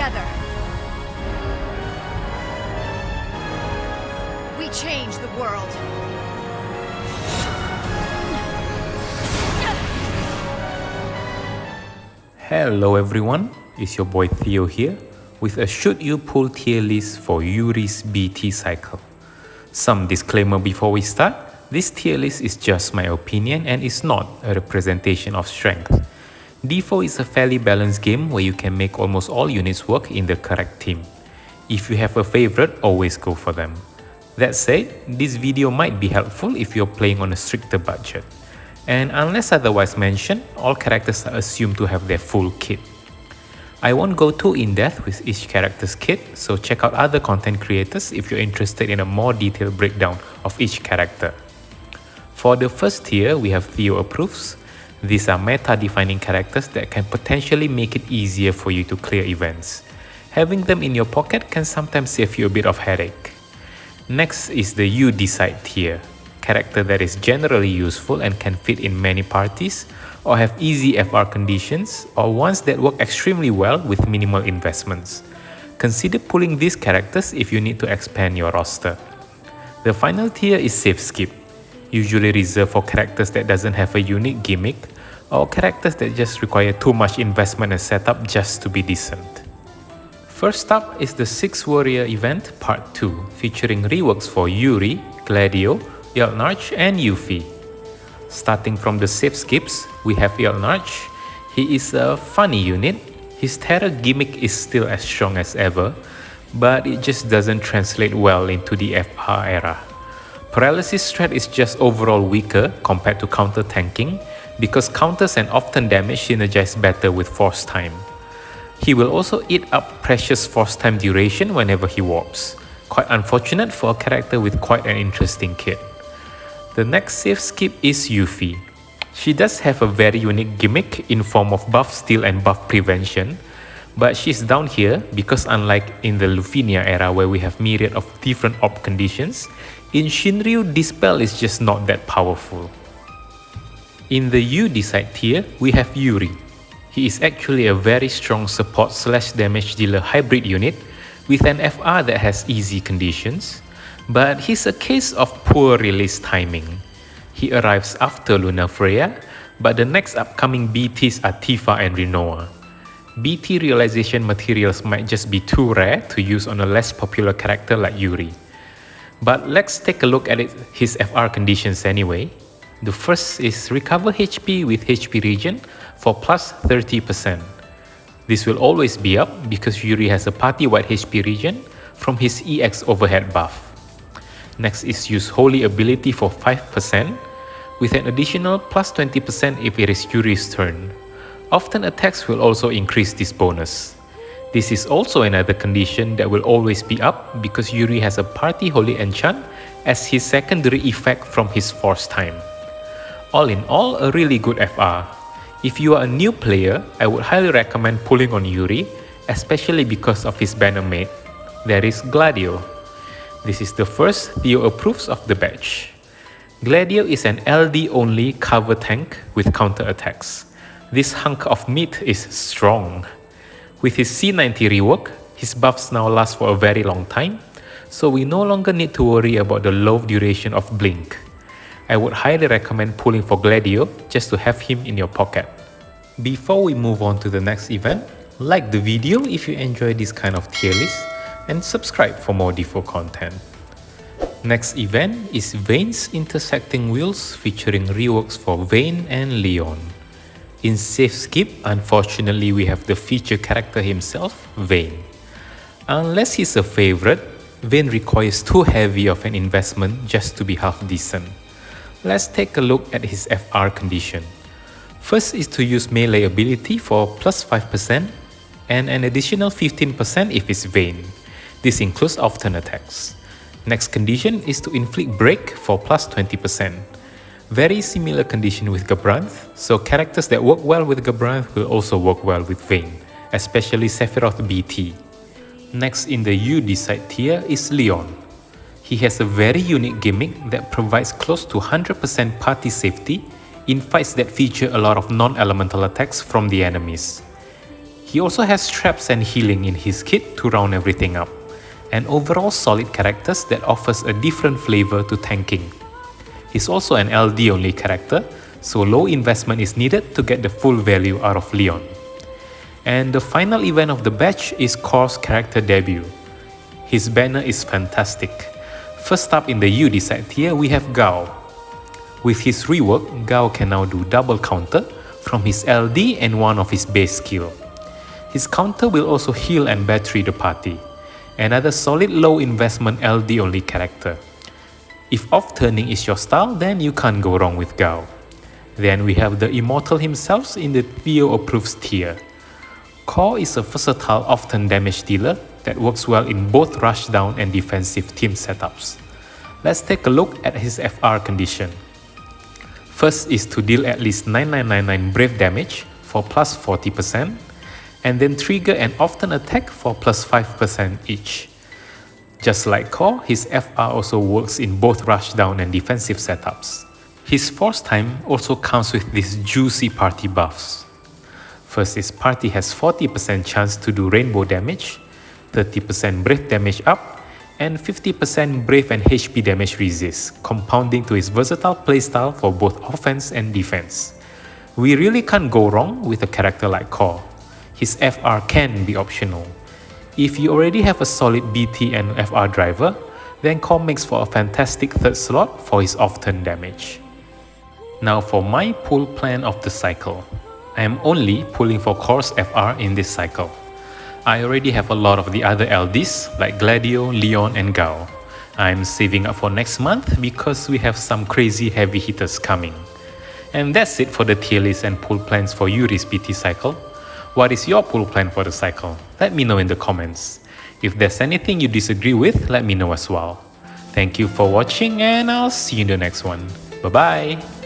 together. We change the world. Hello everyone, it's your boy Theo here with a should you pull tier list for Yuri's BT cycle. Some disclaimer before we start, this tier list is just my opinion and is not a representation of strength. DFFOO is a fairly balanced game where you can make almost all units work in the correct team. If you have a favorite, always go for them. That said, this video might be helpful if you're playing on a stricter budget. And unless otherwise mentioned, all characters are assumed to have their full kit. I won't go too in-depth with each character's kit, so check out other content creators if you're interested in a more detailed breakdown of each character. For the first tier, we have Theo approves. These are meta-defining characters that can potentially make it easier for you to clear events. Having them in your pocket can sometimes save you a bit of headache. Next is the You Decide tier. Character that is generally useful and can fit in many parties, or have easy FR conditions, or ones that work extremely well with minimal investments. Consider pulling these characters if you need to expand your roster. The final tier is Safe Skip, usually reserved for characters that doesn't have a unique gimmick, or characters that just require too much investment and setup just to be decent. First up is the 6 Warrior event Part 2, featuring reworks for Yuri, Gladio, Yelnarch and Yuffie. Starting from the safe skips, we have Yelnarch. He is a funny unit. His terror gimmick is still as strong as ever, but it just doesn't translate well into the FR era. Paralysis strat is just overall weaker compared to counter tanking because counters and often damage synergize better with force time. He will also eat up precious force time duration whenever he warps. Quite unfortunate for a character with quite an interesting kit. The next safe skip is Yuffie. She does have a very unique gimmick in form of buff steal and buff prevention, but she's down here because unlike in the Lufinia era where we have myriad of different op conditions, in Shinryu Dispel is just not that powerful. In the You Decide tier, we have Yuri. He is actually a very strong support / damage dealer hybrid unit with an FR that has easy conditions, but he's a case of poor release timing. He arrives after Luna Freya, but the next upcoming BTs are Tifa and Rinoa. BT realization materials might just be too rare to use on a less popular character like Yuri. But let's take a look at his FR conditions anyway. The first is recover HP with HP regen for plus 30%. This will always be up because Yuri has a party-wide HP regen from his EX overhead buff. Next is use Holy Ability for 5%, with an additional plus 20% if it is Yuri's turn. Often attacks will also increase this bonus. This is also another condition that will always be up because Yuri has a party Holy Enchant as his secondary effect from his force time. All in all, a really good FR. If you are a new player, I would highly recommend pulling on Yuri, especially because of his banner mate. There is Gladio. This is the first Theo approves of the batch. Gladio is an LD only cover tank with counter attacks. This hunk of meat is strong. With his C90 rework, his buffs now last for a very long time, so we no longer need to worry about the low duration of blink. I would highly recommend pulling for Gladio just to have him in your pocket. Before we move on to the next event, like the video if you enjoy this kind of tier list, and subscribe for more DFFOO content. Next event is Vayne's Intersecting Wheels featuring reworks for Vayne and Leon. In Safe Skip, unfortunately we have the feature character himself, Vayne. Unless he's a favorite, Vayne requires too heavy of an investment just to be half decent. Let's take a look at his FR condition. First is to use melee ability for plus 5% and an additional 15% if it's Vayne. This includes often attacks. Next condition is to inflict break for plus 20%. Very similar condition with Gabranth, so characters that work well with Gabranth will also work well with Vayne, especially Sephiroth BT. Next in the You Decide tier is Leon. He has a very unique gimmick that provides close to 100% party safety in fights that feature a lot of non-elemental attacks from the enemies. He also has traps and healing in his kit to round everything up, and overall solid characters that offers a different flavor to tanking. He's also an LD only character, so low investment is needed to get the full value out of Leon. And the final event of the batch is Core's character debut. His banner is fantastic. First up in the UD side tier we have Gao. With his rework, Gao can now do double counter from his LD and one of his base skill. His counter will also heal and battery the party. Another solid low investment LD only character. If off turning is your style, then you can't go wrong with Gao. Then we have the Immortal himself in the Theo approves tier. Core is a versatile off-turn damage dealer that works well in both rushdown and defensive team setups. Let's take a look at his FR condition. First is to deal at least 9999 brave damage for plus 40%, and then trigger an off-turn attack for plus 5% each. Just like Core, his FR also works in both rushdown and defensive setups. His force time also comes with these juicy party buffs. First, his party has 40% chance to do rainbow damage, 30% brave damage up, and 50% brave and HP damage resist, compounding to his versatile playstyle for both offense and defense. We really can't go wrong with a character like Core. His FR can be optional. If you already have a solid BT and FR driver, then Core makes for a fantastic third slot for his off-turn damage. Now for my pull plan of the cycle. I am only pulling for Core's FR in this cycle. I already have a lot of the other LDs like Gladio, Leon and Gao. I'm saving up for next month because we have some crazy heavy hitters coming. And that's it for the tier list and pull plans for Yuri's BT cycle. What is your pull plan for the cycle? Let me know in the comments. If there's anything you disagree with, let me know as well. Thank you for watching and I'll see you in the next one. Bye bye!